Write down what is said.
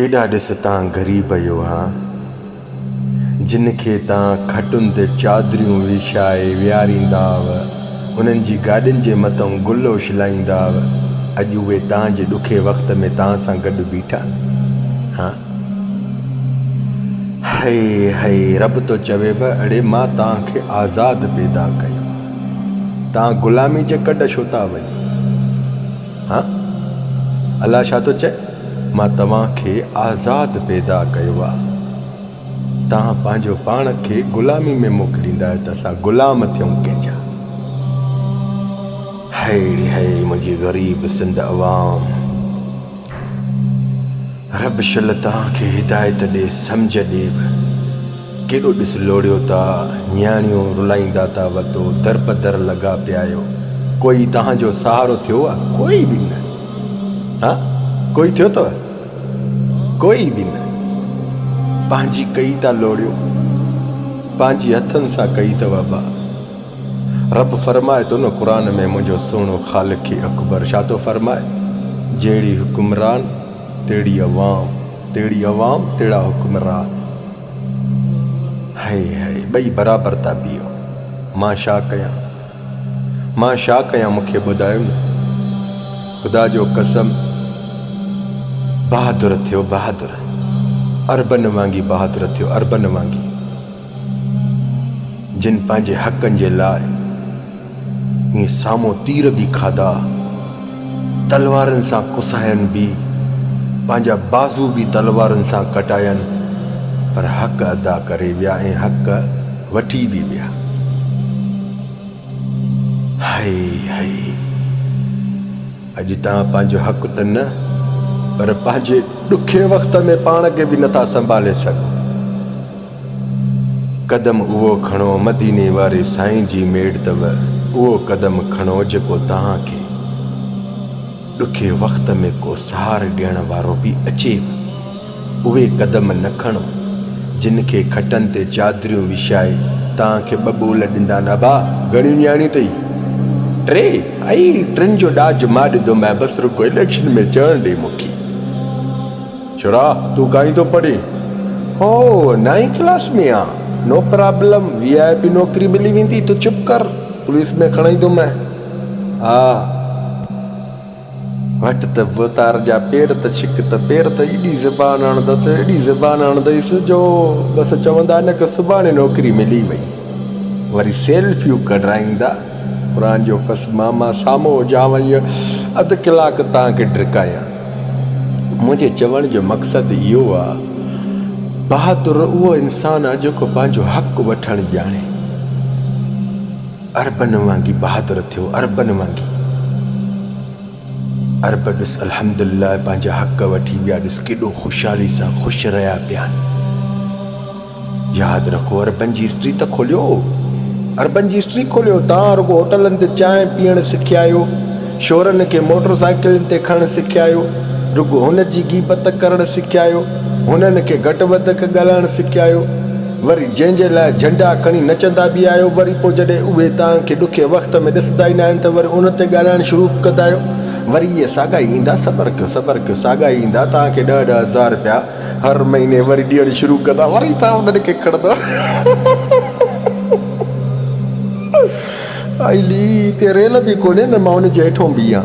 केॾा ॾिस तां ग़रीब आहियो हा, जिन खे तां खटुनि ते चादरियूं विछाए विहारींदा हुआ, उन्हनि जी गाॾियुनि जे मथां गुल उछलाईंदा हुआ। अॼु उहे तव्हांजे ॾुखे वक़्त में तव्हां सां गॾु बीठा हा। हाय हाय, रब तो चवे बि अड़े मां तव्हांखे आज़ादु पैदा कयो, तव्हां ग़ुलामी जे कॾ छो था वञो हा। अलाह छा थो चए, मां तव्हांखे आज़ादु पैदा कयो आहे, तव्हां पंहिंजो पाण खे ग़ुलामी में मोकिलींदा आहियो त असां ग़ुलाम थियूं कंहिंजा। हाय हाय मुंहिंजी ग़रीब सिंध अवाम, रब शल तव्हांखे हिदायत ॾे, सम्झ ॾे। केॾो ॾिस लोड़ियो था, न्याणियूं रुलाईंदा था वतो, दर पदर लॻा पिया आहियो, कोई तव्हांजो सहारो थियो आहे? कोई बि न हा। कोई थियो अथव? कोई बि न। पंहिंजी कई था लोड़ियो, पंहिंजी हथनि सां कई अथव बा। रब फरमाए थो न क़ुरान में, मुंहिंजो सुहिणो ख़ालिक़ अकबर छा थो फरमाए, जहिड़ी हुक्मरान तेड़ी अवाम, तेड़ी अवाम तेड़ा हुक्मरान। हाय हाय, ॿई बराबरि था बीहो। मां छा कयां, मां छा कयां, मूंखे ॿुधायो न। ख़ुदा जो कसम, बहादुर थियो बहादुर, अरबन वांगी बहादुर थियो, अरबन वांगी, जिन पंहिंजे हक़नि जे लाइ ईअं साम्हूं तीर बि खाधा, तलवारनि सां कुसायनि बि, पंहिंजा बाज़ू बि तलवारनि सां कटायनि, पर हक़ अदा करे विया ऐं हक़ वठी बि विया। हाय हाय, अॼु तव्हां पंहिंजो हक़ त न, पर पंहिंजे ॾुखे वक़्त में पाण खे बि नथा संभाले सघो। कदम उहो खणो, मदीने वारे साईं जी मेड़ अथव, उहो कदम खणो जेको तव्हांखे ॾुखे वक़्त में को सहार ॾियण वारो बि अचे। उहे कदम न खणो जिन खे खटनि ते चादरियूं विछाए तव्हांखे ॿ ॿोल ॾींदा न। बा घणियूं न्याणियूं अथई? टे। आई टिनि जो ॾाज मां ॾिधो, मैं बसि रुको इलेक्शन में चढ़ण ॾे मूंखे। छोरा तूं काई थो पढ़े? हो 9th क्लास में आ, नो प्रॉब्लम, VIP नौकरी मिली वेंदी, तूं चुप कर, पुलिस में खणाईंदो मैं। हा वट त बोतार जा पेर त छिक त पेर त एॾी ज़बान हणंदसि, एॾी ज़बान हणंदसि जो बसि चवंदा न कि सुभाणे नौकरी मिली वई। वरी सेल्फियूं कढाईंदा। क़ुरान जो कसम, मां साम्हूं हुजां इहा अधु कलाकु तव्हांखे ड्रिकायां। मुंहिंजे चवण जो मक़सदु इहो आहे, बहादुर उहो इंसानु आहे जेको पंहिंजो हक़ु वठणु ॼाणे। अरबन वांगी बहादुर थियो, अरबन वांगी। अरब ॾिस अल्हम्दुलिल्लाह पंहिंजा हक़ वठी विया, ॾिस केॾो ख़ुशहाली सां ख़ुशि रहिया पिया। यादि रखो, अरबन जी हिस्ट्री त खोलियो, अरबन जी हिस्ट्री खोलियो। तव्हां रुगो होटलनि ते चांहि पीअणु सिखिया आहियो, शोरनि खे मोटर साइकिलनि ते खणणु सिखिया आहियो, रुगो हुन जी गीबत करणु सिखिया आहियो, हुननि खे घटि वधि ॻाल्हाइणु सिखिया आहियो, वरी जंहिंजे लाइ झंडा खणी नचंदा बि आहियो, वरी पोइ जॾहिं उहे तव्हांखे ॾुखे वक़्त में ॾिसंदा ई न आहिनि त वरी उन ते ॻाल्हाइणु शुरू कंदा आहियो। वरी इहे साॻा ईंदा, सबर कयो साॻा ईंदा, तव्हांखे 10,000 रुपया हर महीने वरी ॾियणु शुरू कंदा, वरी तव्हां उन्हनि खे खणंदो। आइली हिते रेल बि कोन्हे न, मां हुनजे हेठों बि आहियां।